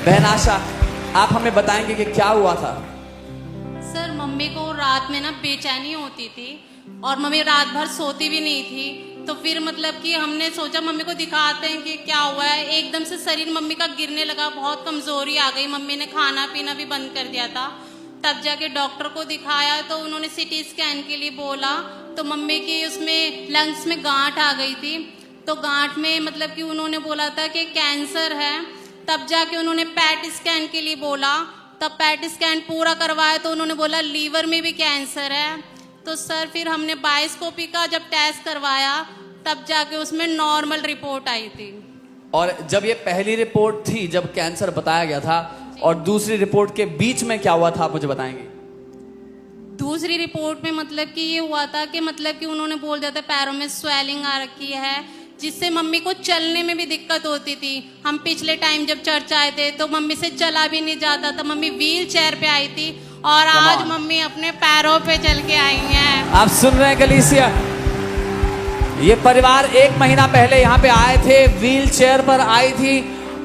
बहन आशा, आप हमें बताएंगे कि क्या हुआ था? सर मम्मी को रात में ना बेचैनी होती थी और मम्मी रात भर सोती भी नहीं थी। तो फिर मतलब कि हमने सोचा मम्मी को दिखाते हैं कि क्या हुआ है। एकदम से शरीर मम्मी का गिरने लगा, बहुत कमजोरी आ गई, मम्मी ने खाना पीना भी बंद कर दिया था। तब जाके डॉक्टर को दिखाया तो उन्होंने सीटी स्कैन के लिए बोला, तो मम्मी की उसमें लंग्स में गांठ आ गई थी। तो गांठ में मतलब कि उन्होंने बोला था कि कैंसर है। तब जाके उन्होंने पैट स्कैन के लिए बोला, तब पैट स्कैन पूरा करवाया तो उन्होंने बोला लीवर में भी कैंसर है। तो सर फिर हमने बायोस्कोपी का जब टेस्ट करवाया तब जाके उसमें नॉर्मल रिपोर्ट आई थी। और जब ये पहली रिपोर्ट थी, जब कैंसर बताया गया था, और दूसरी रिपोर्ट के बीच में क्या हुआ था, आप मुझे बताएंगे? दूसरी रिपोर्ट में मतलब कि ये हुआ था कि मतलब कि उन्होंने बोल दिया था पैरों में स्वेलिंग आ रखी है, जिससे मम्मी को चलने में भी दिक्कत होती थी। हम पिछले टाइम जब चर्च आए थे तो मम्मी से चला भी नहीं जाता था, मम्मी व्हील चेयर पे आई थी और आज मम्मी अपने पैरों पे चल के आई हैं। आप सुन रहे हैं कलीसिया, ये परिवार 1 महीना पहले यहाँ पे आए थे, व्हील चेयर पर आई थी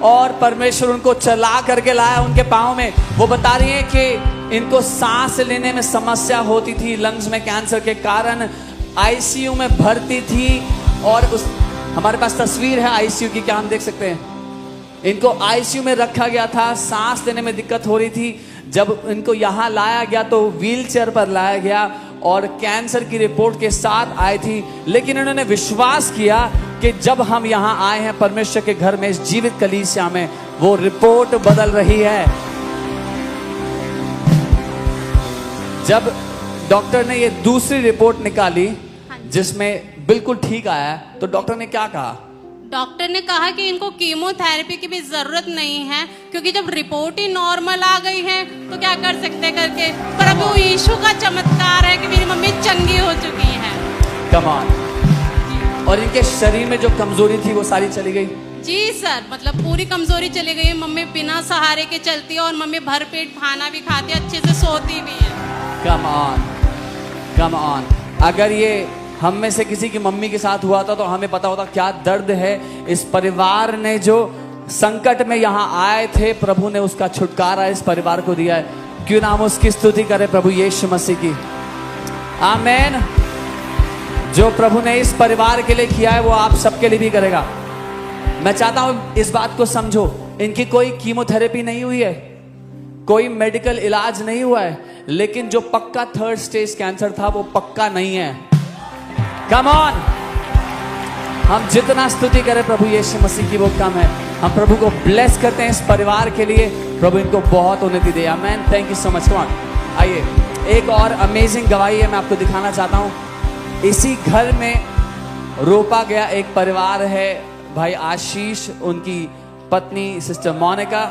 और परमेश्वर उनको चला करके लाया उनके पाँव में। वो बता रही है कि इनको सांस लेने में समस्या होती थी, लंग्स में कैंसर के कारण आईसीयू में भर्ती थी। और उस हमारे पास तस्वीर है आईसीयू की, क्या हम देख सकते हैं? इनको आईसीयू में रखा गया था, सांस लेने में दिक्कत हो रही थी। जब इनको यहाँ लाया गया तो व्हील चेयर पर लाया गया और कैंसर की रिपोर्ट के साथ आई थी, लेकिन इन्होंने विश्वास किया कि जब हम यहाँ आए हैं परमेश्वर के घर में, इस जीवित कलीसिया में, वो रिपोर्ट बदल रही है। जब डॉक्टर ने ये दूसरी रिपोर्ट निकाली जिसमें बिल्कुल ठीक आया, तो डॉक्टर ने क्या कहा? डॉक्टर ने कहा कि इनको कीमोथेरेपी की भी जरूरत नहीं है, क्योंकि जब रिपोर्ट ही नॉर्मल आ गई है तो क्या कर सकते करके। प्रभु यीशु का चमत्कार है कि मेरी मम्मी चंगी हो चुकी है। कमाल। और इनके शरीर में जो कमजोरी थी वो सारी चली गई? जी सर, मतलब पूरी कमजोरी चली गई। मम्मी बिना सहारे के चलती है और मम्मी भरपेट खाना भी खाती है, अच्छे से सोती भी है। Come on, come on. अगर ये हम में से किसी की मम्मी के साथ हुआ था तो हमें पता होता क्या दर्द है। इस परिवार ने जो संकट में यहाँ आए थे, प्रभु ने उसका छुटकारा इस परिवार को दिया है। क्यों ना हम उसकी स्तुति करें प्रभु यीशु मसीह की। आमीन। जो प्रभु ने इस परिवार के लिए किया है वो आप सबके लिए भी करेगा। मैं चाहता हूं इस बात को समझो, इनकी कोई कीमोथेरेपी नहीं हुई है, कोई मेडिकल इलाज नहीं हुआ है, लेकिन जो पक्का 3rd स्टेज कैंसर था वो पक्का नहीं है। Come on. हम जितना स्तुति करें प्रभु यीशु मसीह की वो कम है। हम प्रभु को ब्लेस करते हैं इस परिवार के लिए, प्रभु इनको बहुत उन्नति दे। आमीन। Thank you so much. Come on. आइए, एक और अमेजिंग गवाही है मैं आपको दिखाना चाहता हूं। इसी घर में रोपा गया एक परिवार है, भाई आशीष, उनकी पत्नी सिस्टर मोनिका